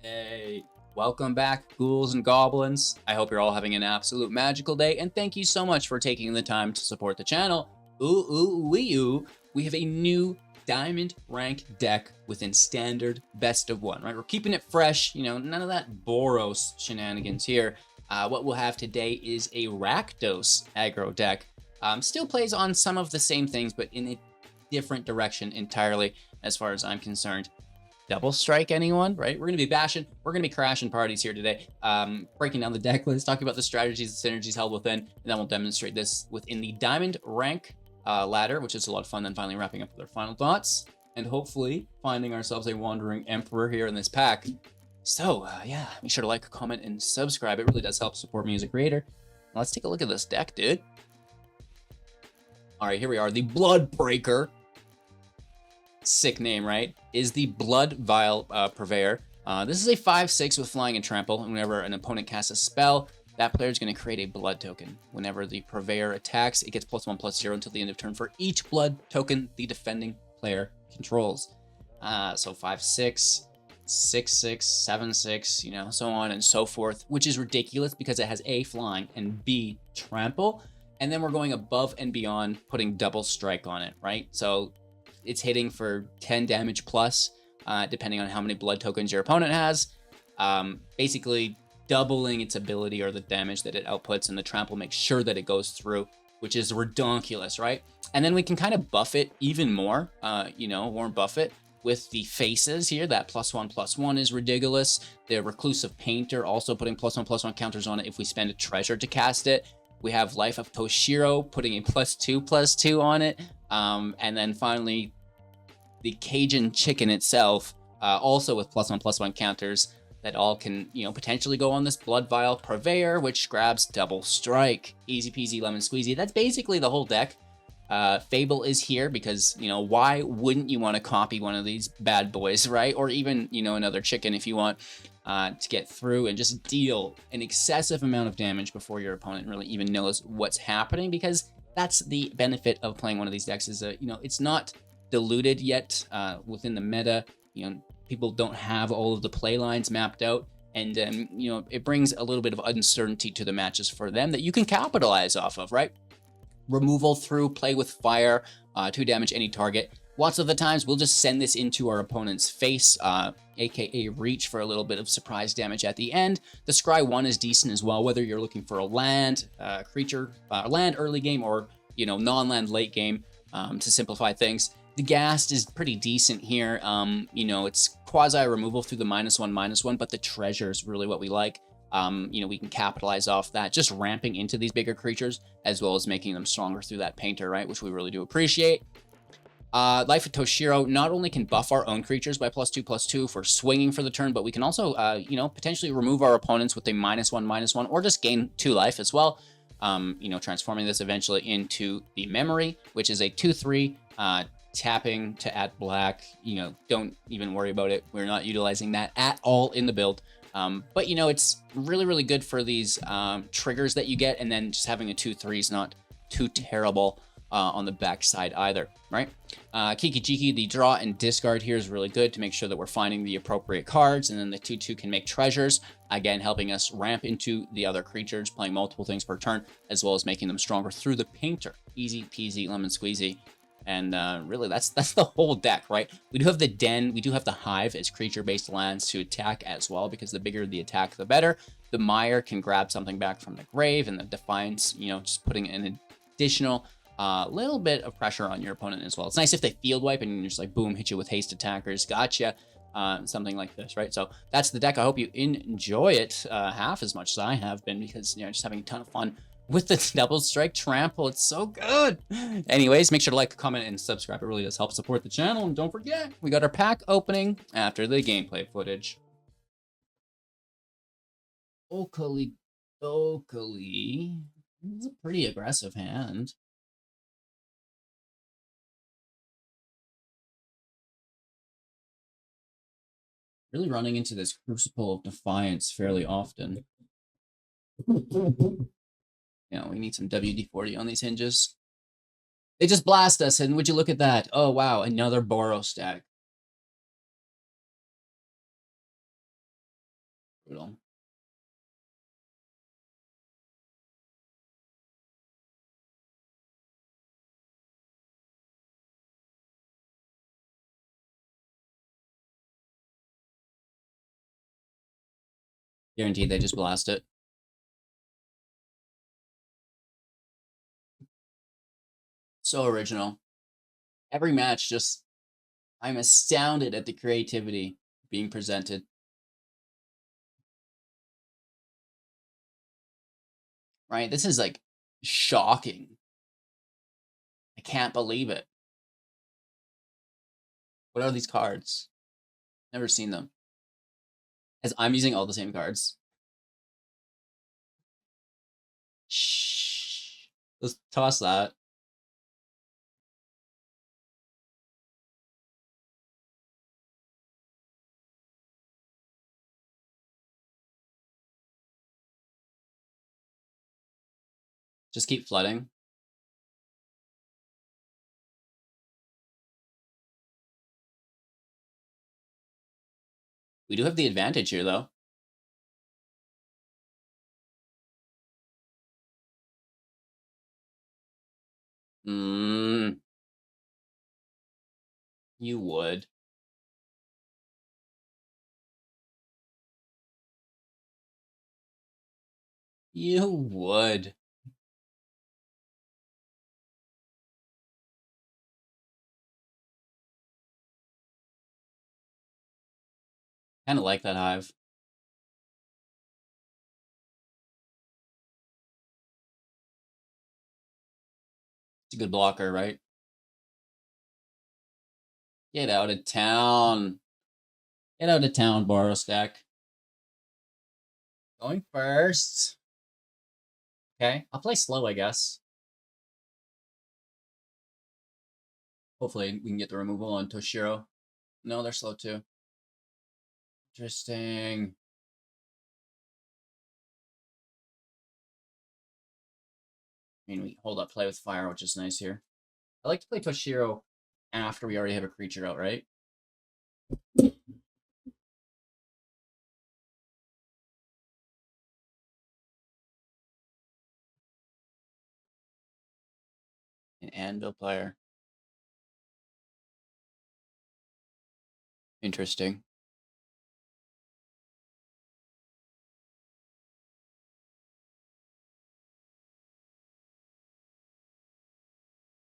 Hey, welcome back, ghouls and goblins. I hope you're all having an absolute magical day, and thank you so much for taking the time to support the channel. We have a new diamond rank deck within standard best of one, right? We're keeping it fresh, none of that Boros shenanigans here. What we'll have today is a Rakdos Aggro deck. Still plays on some of the same things, but in a different direction entirely, as far as I'm concerned. Double strike anyone, right? We're going to be bashing, we're going to be crashing parties here today, breaking down the deck list, talking about the strategies and synergies held within, and then we'll demonstrate this within the diamond rank ladder, which is a lot of fun, then finally wrapping up with our final thoughts, and hopefully finding ourselves a wandering emperor here in this pack. So yeah, make sure to like, comment, and subscribe. It really does help support me as a creator. Now, let's take a look at this deck, dude. All right, here we are, the Bloodbreaker. Sick name, right? Is the Blood Vial Purveyor. This is a 5/6 with flying and trample, and whenever an opponent casts a spell, that player is going to create a blood token. Whenever the Purveyor attacks, it gets +1/+0 until the end of turn for each blood token the defending player controls. So 5/6, 6/6, 7/6, so on and so forth, which is ridiculous because it has A, flying, and B, trample. And then we're going above and beyond, putting double strike on it, right? So it's hitting for 10 damage plus, depending on how many blood tokens your opponent has. Basically doubling its ability or the damage that it outputs, and the trample makes sure that it goes through, which is redonkulous, right? And then we can kind of buff it even more, Warren Buffett with the faces here. That +1/+1 is ridiculous. The Reclusive Painter also putting +1/+1 counters on it if we spend a treasure to cast it. We have Life of Toshiro putting a +2/+2 on it. And then finally, the Cajun Chicken itself, also with +1/+1 counters that all can, potentially go on this Blood Vial Purveyor, which grabs double strike. Easy peasy lemon squeezy. That's basically the whole deck. Fable is here because, why wouldn't you want to copy one of these bad boys, right? Or even, another chicken if you want to get through and just deal an excessive amount of damage before your opponent really even knows what's happening, because that's the benefit of playing one of these decks is, it's not diluted yet within the meta. People don't have all of the play lines mapped out, and it brings a little bit of uncertainty to the matches for them that you can capitalize off of, right? Removal through play with fire, 2 damage any target. Lots of the times we'll just send this into our opponent's face, aka reach, for a little bit of surprise damage at the end. The Scry 1 is decent as well, whether you're looking for a land, creature, land early game, or non-land late game, to simplify things. The Ghast is pretty decent here. It's quasi removal through the -1/-1, but the treasure is really what we like. We can capitalize off that, just ramping into these bigger creatures, as well as making them stronger through that painter, right? Which we really do appreciate. Life of Toshiro not only can buff our own creatures by +2/+2 for swinging for the turn, but we can also, potentially remove our opponents with a -1/-1, or just gain 2 life as well. Transforming this eventually into the Memory, which is a 2/3, tapping to add black. Don't even worry about it. We're not utilizing that at all in the build. But it's really, really good for these triggers that you get, and then just having a 2/3 is not too terrible on the backside either, right? Kiki Jiki, the draw and discard here is really good to make sure that we're finding the appropriate cards, and then the 2/2 can make treasures, again helping us ramp into the other creatures, playing multiple things per turn, as well as making them stronger through the painter. Easy peasy lemon squeezy. And really, that's the whole deck, right? We do have the Den, we do have the Hive as creature-based lands to attack as well, because the bigger the attack, the better. The Mire can grab something back from the grave, and the Defiance, just putting an additional little bit of pressure on your opponent as well. It's nice if they field wipe and you're just like, boom, hit you with haste attackers, gotcha, something like this, right? So that's the deck. I hope you enjoy it half as much as I have been, because, just having a ton of fun with the double strike trample. It's so good. Anyways, make sure to like, comment, and subscribe. It really does help support the channel. And don't forget, we got our pack opening after the gameplay footage. Okali. This is a pretty aggressive hand. Really running into this Crucible of Defiance fairly often. We need some WD-40 on these hinges. They just blast us, and would you look at that? Oh, wow, another Boros stack. Brutal. Guaranteed they just blast it. So original. Every match just, I'm astounded at the creativity being presented. Right? This is like shocking. I can't believe it. What are these cards? Never seen them. As I'm using all the same cards. Shh. Let's toss that. Just keep flooding. We do have the advantage here, though. You would. You would. Kind of like that hive. It's a good blocker, right? Get out of town. Get out of town, borrow stack. Going first. Okay, I'll play slow, I guess. Hopefully we can get the removal on Toshiro. No, they're slow too. Interesting. I mean, we hold up play with fire, which is nice here. I like to play Toshiro after we already have a creature out, right? An anvil player. Interesting.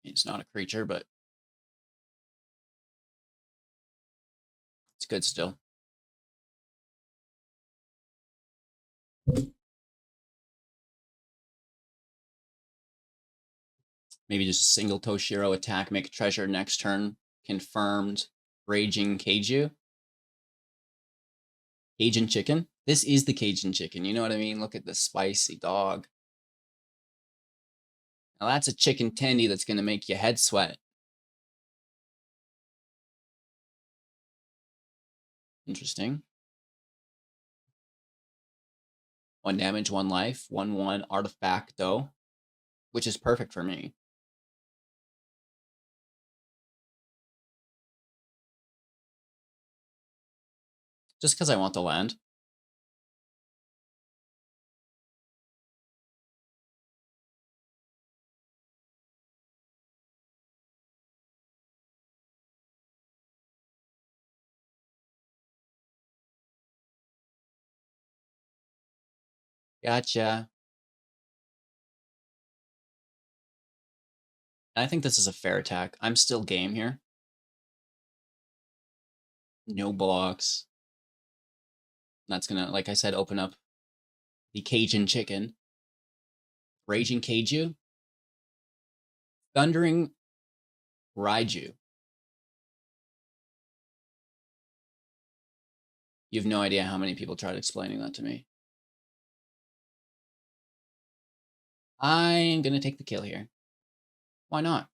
It's not a creature, but it's good still. Maybe just a single Toshiro attack, make a treasure next turn. Confirmed. Raging Keiju. Cajun chicken. This is the Cajun chicken. You know what I mean? Look at the spicy dog. Now that's a chicken tendy that's going to make your head sweat. Interesting. 1 damage, 1 life, 1/1 artifacto, which is perfect for me. Just because I want the land. Gotcha. I think this is a fair attack. I'm still game here. No blocks. That's going to, like I said, open up the Cajun chicken. Raging Keiju. Thundering Raiju. You have no idea how many people tried explaining that to me. I'm going to take the kill here. Why not?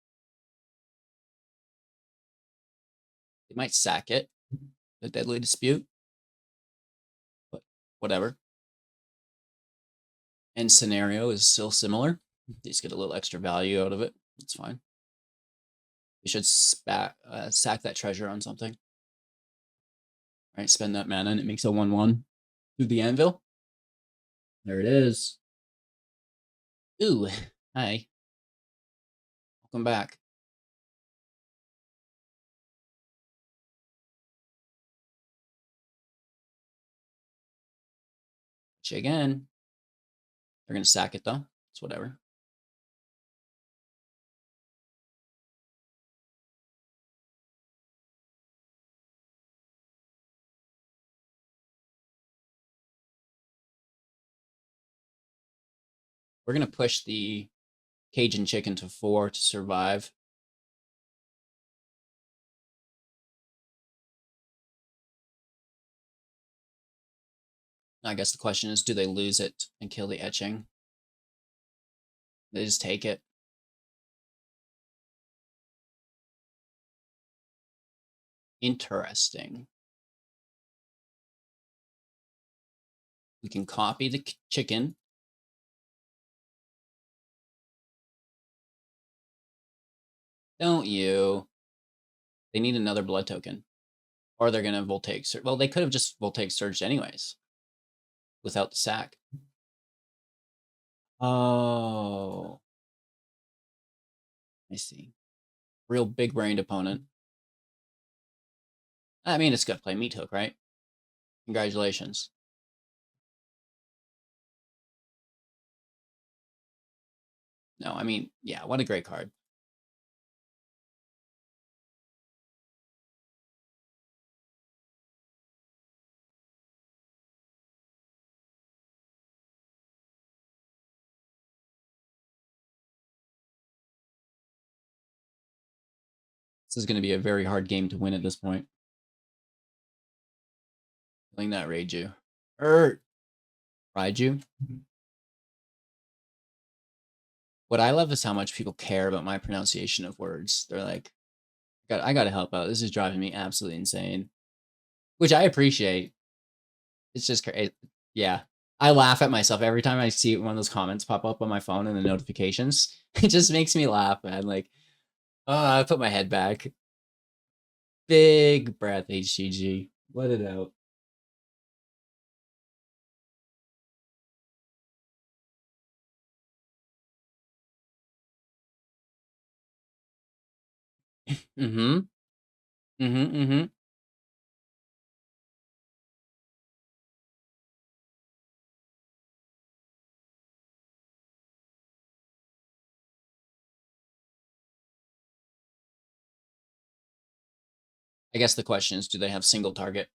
They might sack it. The Deadly Dispute. But whatever. And scenario is still similar. They just get a little extra value out of it. It's fine. You should sack that treasure on something. All right, spend that mana and it makes a 1/1. To the anvil. There it is. Ooh, hi. Welcome back. Again. They're gonna sack it though. It's whatever. We're gonna push the Cajun chicken to 4 to survive. I guess the question is, do they lose it and kill the etching? They just take it. Interesting. We can copy the chicken. Don't you? They need another blood token. Or they're going to Voltaic Surge. Well, they could have just Voltaic Surged anyways. Without the sack. Oh. I see. Real big-brained opponent. I mean, it's got to play Meat Hook, right? Congratulations. No, I mean, yeah, what a great card. This is going to be a very hard game to win at this point. Feeling that Raiju. Raiju? What I love is how much people care about my pronunciation of words. They're like, I gotta help out. This is driving me absolutely insane. Which I appreciate. It's just yeah. I laugh at myself every time I see one of those comments pop up on my phone and the notifications. It just makes me laugh, man. Like, oh, I put my head back. Big breath, HGG. Let it out. Mm-hmm. Mm-hmm. Mm-hmm. I guess the question is, do they have single target?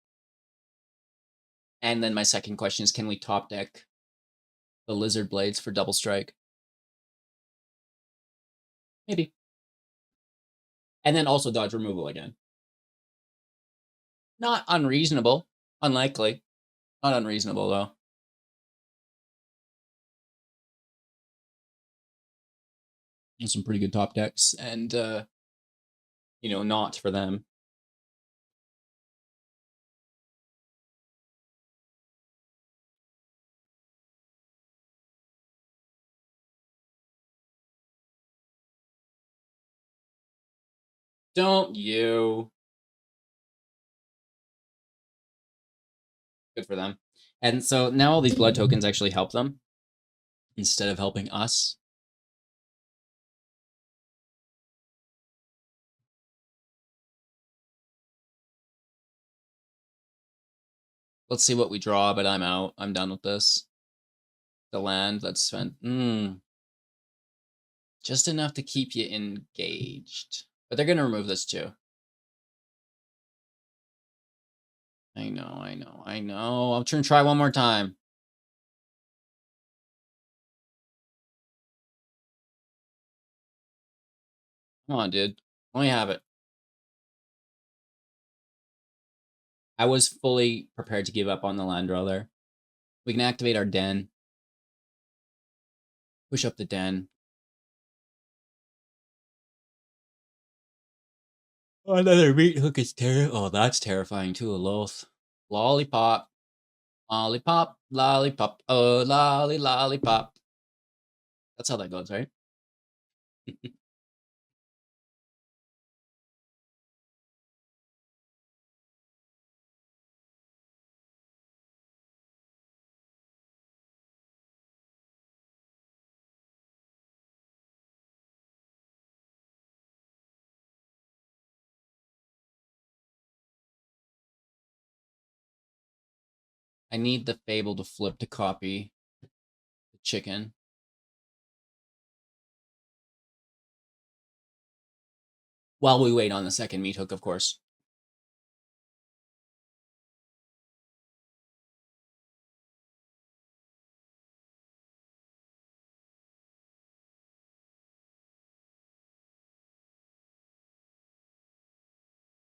And then my second question is, can we top deck the Lizard Blades for double strike? Maybe. And then also dodge removal again. Not unreasonable. Unlikely. Not unreasonable, though. And some pretty good top decks. And, you know, not for them. Don't you? Good for them. And so now all these blood tokens actually help them instead of helping us. Let's see what we draw, but I'm out. I'm done with this. The land, let's spend. Just enough to keep you engaged. But they're going to remove this too. I know. I'm trying to try one more time. Come on, dude. Let me have it. I was fully prepared to give up on the land draw there. We can activate our den. Push up the den. Oh, another meat hook is oh, that's terrifying too, a Loth. Lollipop. Lollipop. Lollipop. Oh, lollipop. That's how that goes, right? I need the Fable to flip to copy the chicken. While we wait on the second meat hook, of course.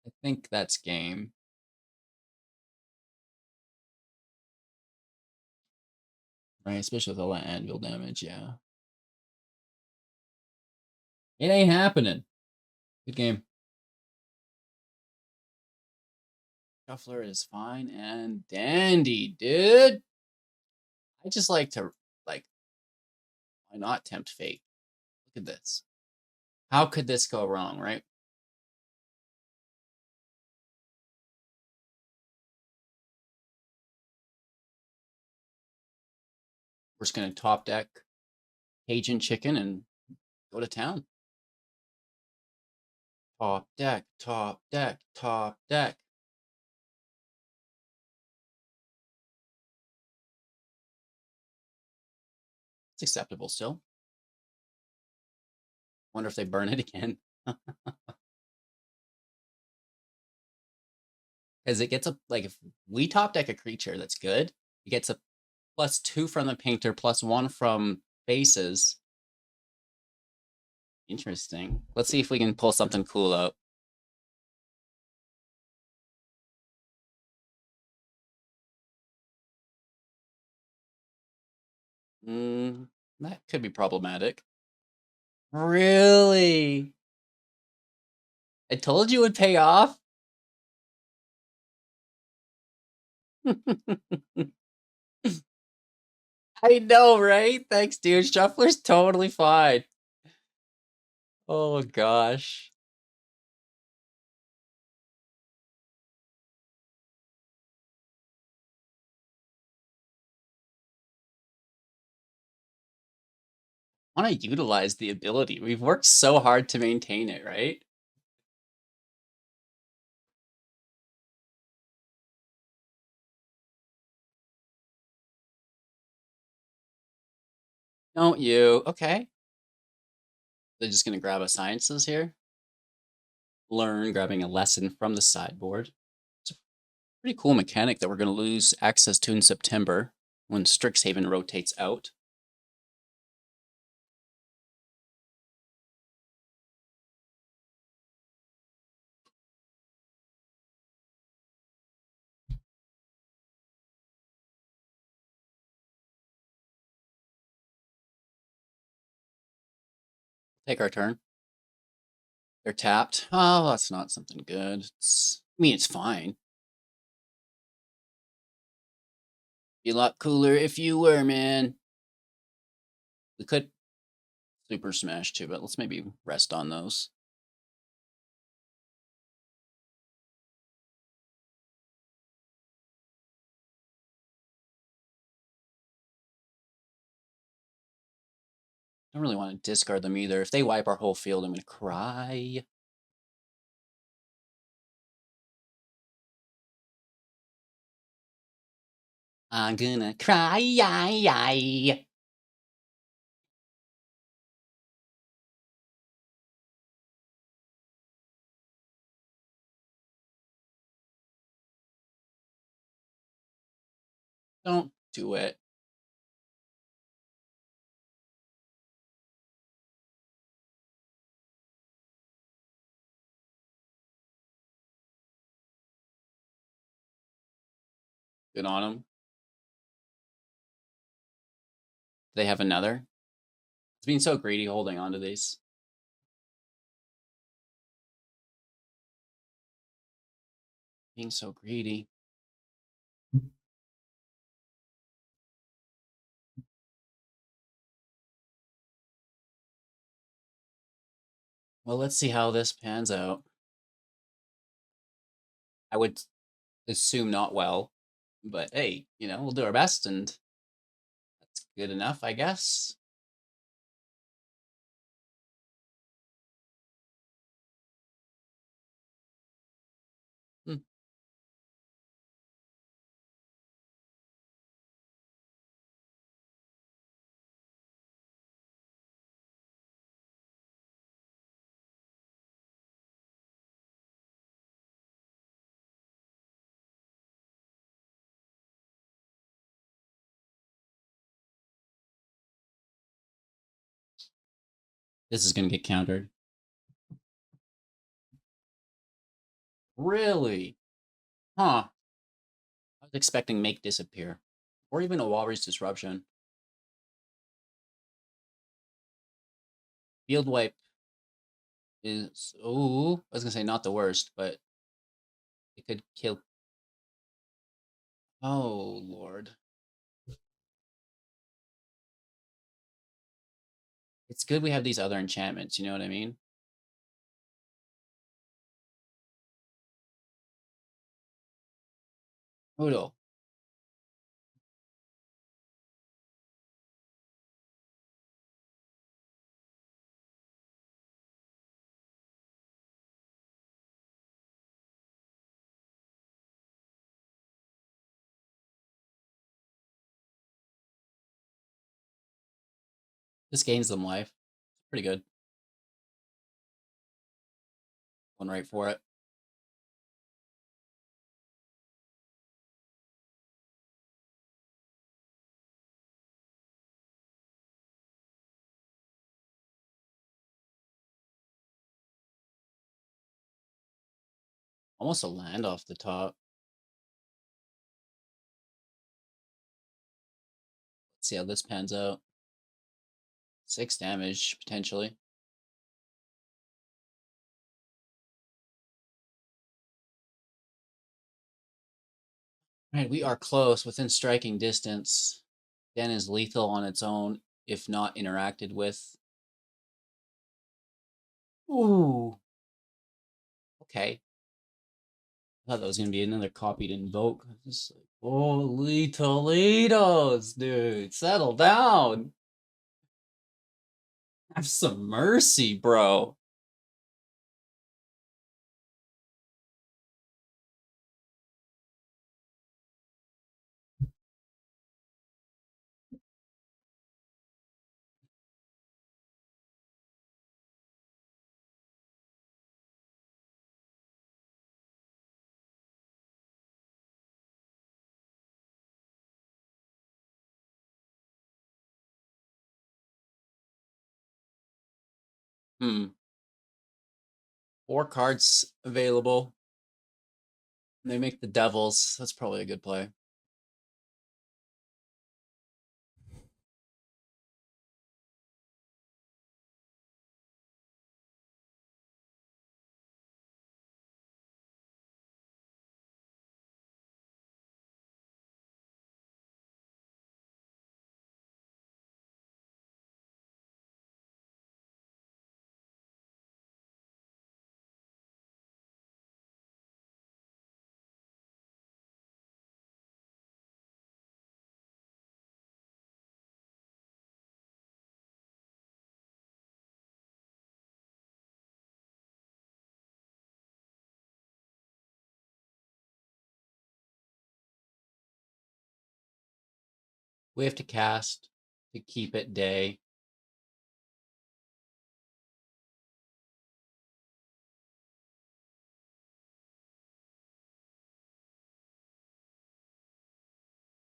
I think that's game. Right, especially with all that anvil damage, yeah. It ain't happening. Good game. Shuffler is fine and dandy, dude. I just like to, like, why not tempt fate? Look at this. How could this go wrong, right? We're just going to top deck Cajun Chicken and go to town. Top deck, top deck, top deck. It's acceptable still. Wonder if they burn it again. Because it gets a, like, if we top deck a creature that's good, it gets a +2 from the painter, +1 from faces. Interesting. Let's see if we can pull something cool out. That could be problematic. Really? I told you it would pay off. I know, right? Thanks, dude. Shuffler's totally fine. Oh, gosh. I want to utilize the ability. We've worked so hard to maintain it, right? Don't you? Okay. They're just going to grab a sciences here. Learn, grabbing a lesson from the sideboard. It's a pretty cool mechanic that we're going to lose access to in September when Strixhaven rotates out. Take our turn. They're tapped. Oh, that's not something good. I mean, it's fine. Be a lot cooler if you were, man. We could super smash too, but let's maybe rest on those. Don't really want to discard them either. If they wipe our whole field, I'm going to cry. I'm gonna cry. Don't do it. Good on them. They have another. It's being so greedy holding on to these. Being so greedy. Well, let's see how this pans out. I would assume not well, but hey, we'll do our best, and that's good enough, I guess. Hmm. This is gonna get countered. Really? Huh. I was expecting Make Disappear. Or even a Walrus Disruption. Field Wipe is... Ooh, I was gonna say not the worst, but it could kill... Oh, Lord. It's good we have these other enchantments, you know what I mean? Oodle. This gains them life. Pretty good. Going right for it. Almost a land off the top. Let's see how this pans out. 6 damage, potentially. Right, we are close, within striking distance. Den is lethal on its own, if not interacted with. Ooh. Okay. I thought that was going to be another copied invoke. Just like, holy Toledos, dude. Settle down. Have some mercy, bro. Hmm. 4 cards available. They make the Devils. That's probably a good play. We have to cast to keep it day.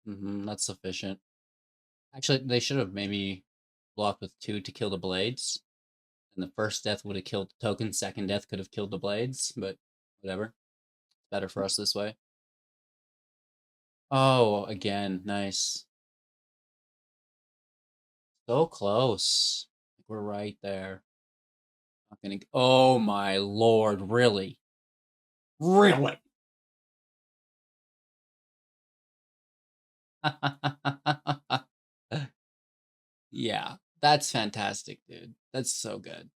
That's sufficient. Actually, they should have maybe blocked with 2 to kill the blades. And the first death would have killed the token. Second death could have killed the blades, but whatever. It's better for us this way. Oh, again, nice. So close. We're right there. Not gonna. Oh my lord! Really? Really? Yeah, that's fantastic, dude. That's so good.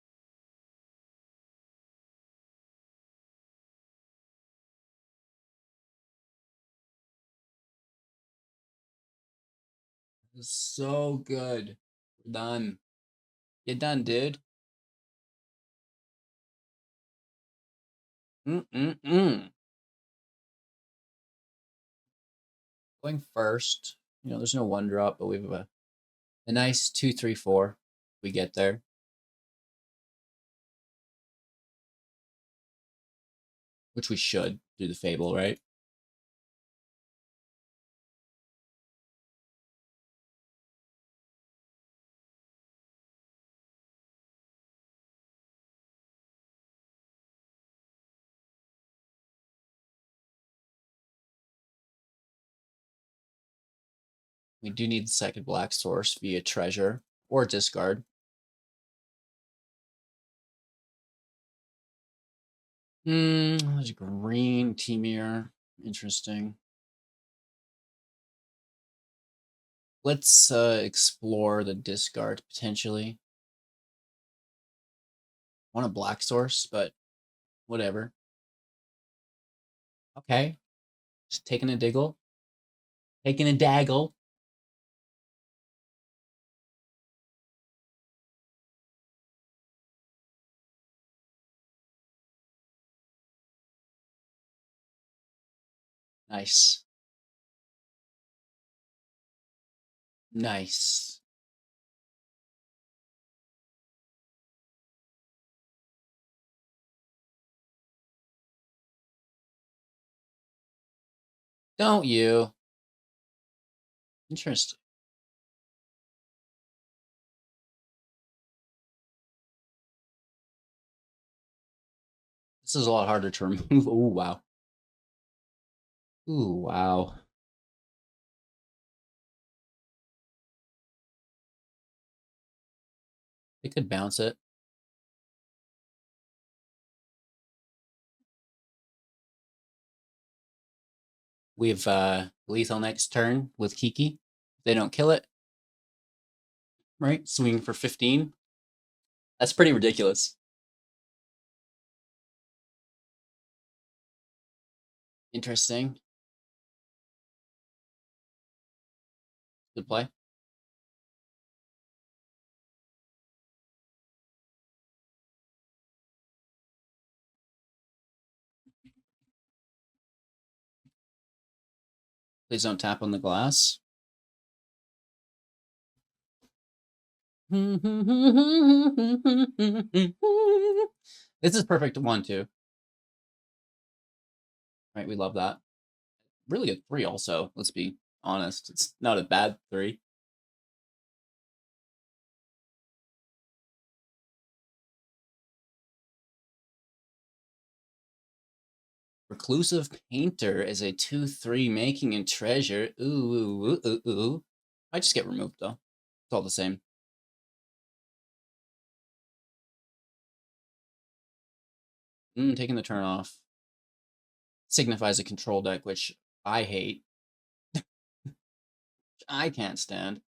So good. We're done. You're done, dude. Mm-mm-mm. Going first. There's no 1-drop, but we have a nice 2-3-4. We get there. Which we should do the Fable, right? We do need the second black source via treasure or discard. There's green Temir. Interesting. Let's explore the discard potentially. Want a black source, but whatever. Okay. Just taking a diggle. Taking a daggle. Nice. Nice. Don't you? Interesting. This is a lot harder to remove. Ooh, wow. Ooh, wow. They could bounce it. We have lethal next turn with Kiki. They don't kill it. Right? Swing for 15. That's pretty ridiculous. Interesting. Good play. Please don't tap on the glass. This is perfect 1-2. Right, we love that. Really good 3 also, let's be honest. It's not a bad 3. Reclusive Painter is a 2-3 making and treasure. Ooh. I just get removed though. It's all the same. Taking the turn off. Signifies a control deck, which I hate. I can't stand.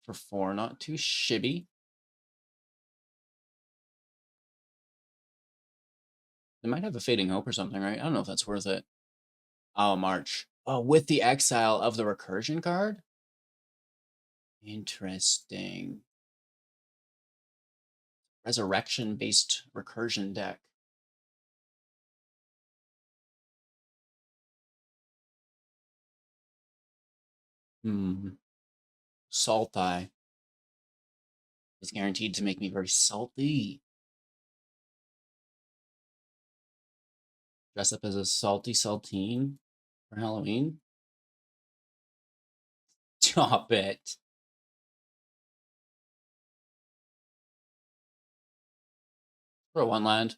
For 4, not too shibby. They might have a Fading Hope or something, right? I don't know if that's worth it. Oh, March. Oh, with the exile of the recursion card? Interesting. Resurrection-based recursion deck. Salty is guaranteed to make me very salty. Dress up as a salty saltine for Halloween. Stop it. For 1 land.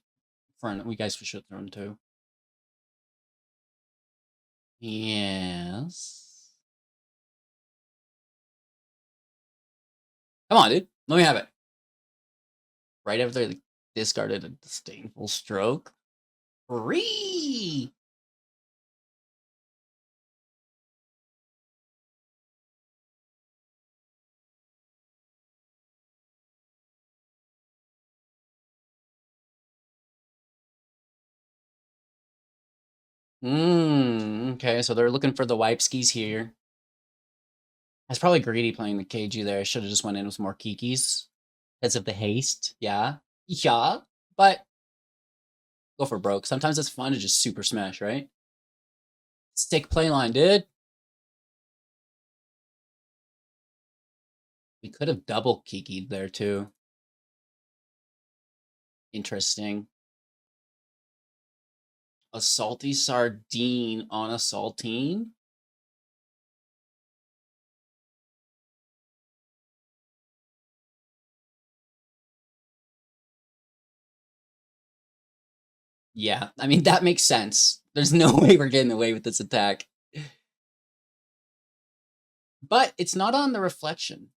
We guys should throw in 2. Yes. Come on, dude. Let me have it. Right after they discarded a disdainful stroke. Free. Okay, so they're looking for the wipe skis here. I was probably greedy playing the KG there. I should have just went in with more Kikis because of the haste. Yeah. Yeah. But go for broke. Sometimes it's fun to just super smash, right? Stick playline, dude. We could have double Kiki'd there too. Interesting. A salty sardine on a saltine? Yeah, I mean, that makes sense. There's no way we're getting away with this attack. But it's not on the reflection.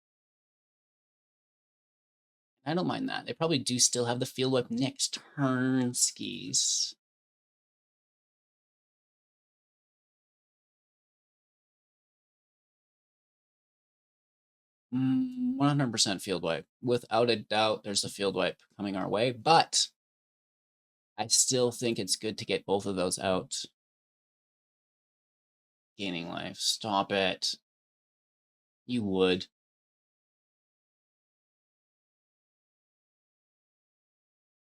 I don't mind that. They probably do still have the field whip next turn, skis. Mm, 100% field wipe. Without a doubt, there's a field wipe coming our way, but I still think it's good to get both of those out. Gaining life. Stop it. You would.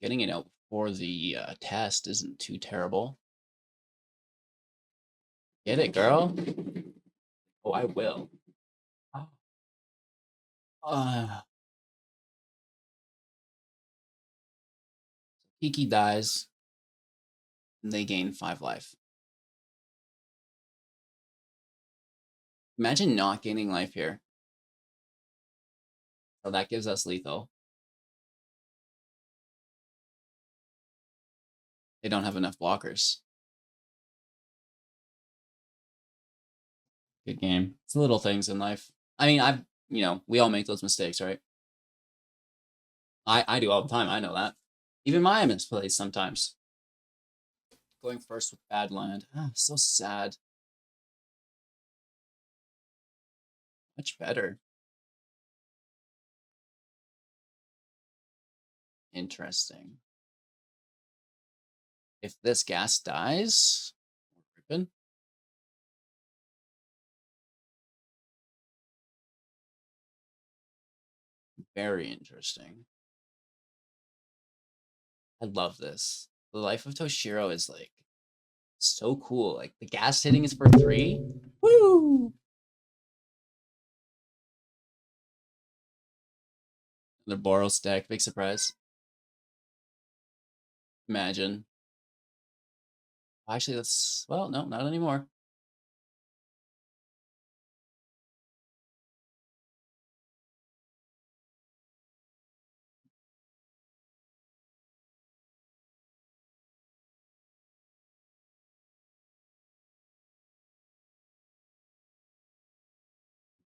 Getting it out for the test isn't too terrible. Get it, girl? Oh, I will. Kiki dies. And they gain 5 life. Imagine not gaining life here. So that gives us lethal. They don't have enough blockers. Good game. It's the little things in life. I mean, we all make those mistakes, right? I do all the time. I know that. Even my misplays sometimes. Going first with bad land. Oh, so sad. Much better. Interesting. If this gas dies, ripping. Very interesting. I love this. The life of Toshiro is like so cool. Like the gas hitting is for 3. Woo! The Boros deck, big surprise. Imagine. Actually, well, no, not anymore.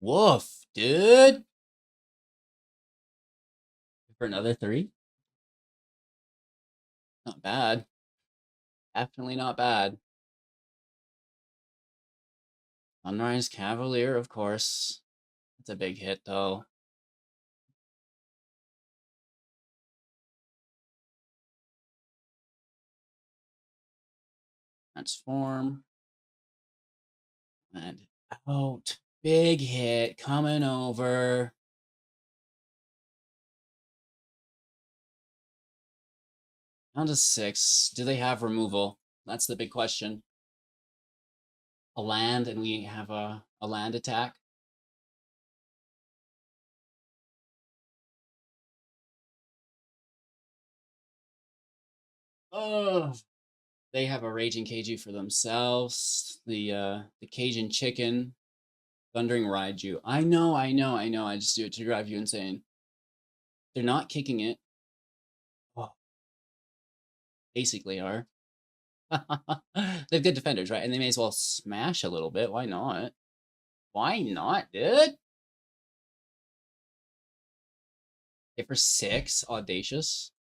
Woof, dude. For another 3? Not bad. Definitely not bad. Sunrise Cavalier, of course. It's a big hit, though. Transform. And out. Big hit coming over. Down to 6. Do they have removal? That's the big question. A land, and we have a land attack. Oh, they have a Raging KG for themselves. The Cajun Chicken. Thundering Raiju. I know. I just do it to drive you insane. They're not kicking it. Oh, basically are. They have good defenders, right? And they may as well smash a little bit. Why not? Why not, dude? Okay, for 6, audacious.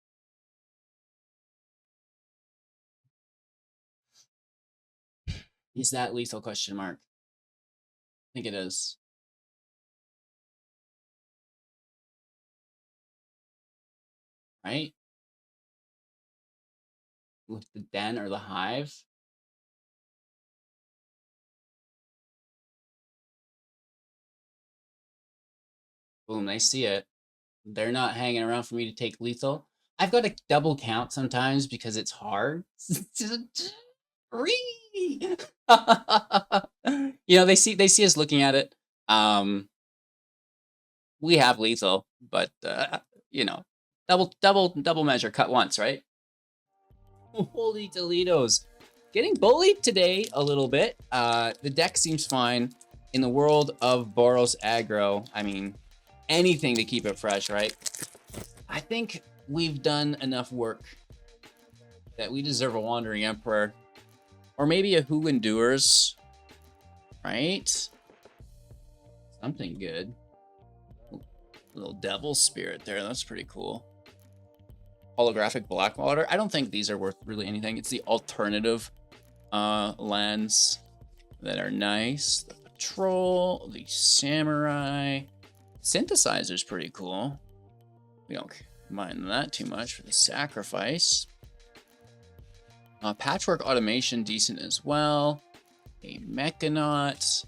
Is that lethal question mark? I think it is. Right? With the den or the hive. Boom, they see it. They're not hanging around for me to take lethal. I've got to double count sometimes because it's hard. They see us looking at it. We have lethal, but double measure, cut once, right? Holy Toledo's. Getting bullied today a little bit. The deck seems fine. In the world of Boros Aggro, I mean, anything to keep it fresh, right? I think we've done enough work that we deserve a Wandering Emperor. Or maybe a Who Endures, right? something good. Little devil spirit there. That's pretty cool. Holographic Blackwater. I don't think these are worth really anything. It's the alternative lands that are nice. The Patrol, the Samurai. Synthesizer's pretty cool. We don't mind that too much for the Sacrifice. Patchwork Automation, decent as well. A Mechanaut.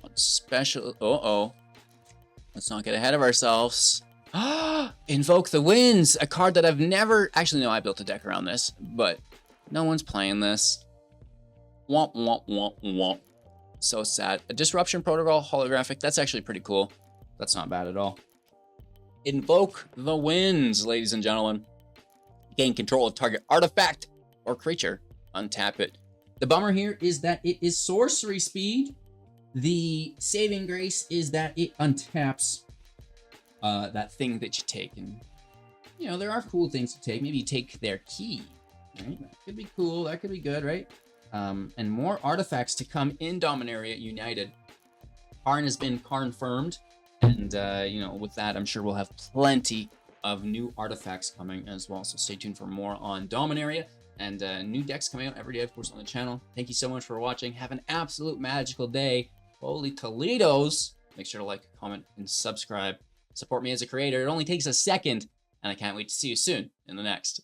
One special. Uh-oh. Let's not get ahead of ourselves. Invoke the Winds, a card that I've never... Actually, no, I built a deck around this, but no one's playing this. Womp, womp, womp, womp. So sad. A Disruption Protocol holographic. That's actually pretty cool. That's not bad at all. Invoke the Winds, ladies and gentlemen. Gain control of target artifact or creature. Untap it. The bummer here is that it is sorcery speed. The saving grace is that it untaps that thing that you take. And, you know, there are cool things to take. Maybe you take their key. Right? That could be cool. That could be good, right? And more artifacts to come in Dominaria United. Karn has been confirmed. And, you know, with that, I'm sure we'll have plenty of new artifacts coming as well. So stay tuned for more on Dominaria. And new decks coming out every day, of course, on the channel. Thank you so much for watching. Have an absolute magical day. Holy Toledos. Make sure to like, comment, and subscribe. Support me as a creator. It only takes a second. And I can't wait to see you soon in the next.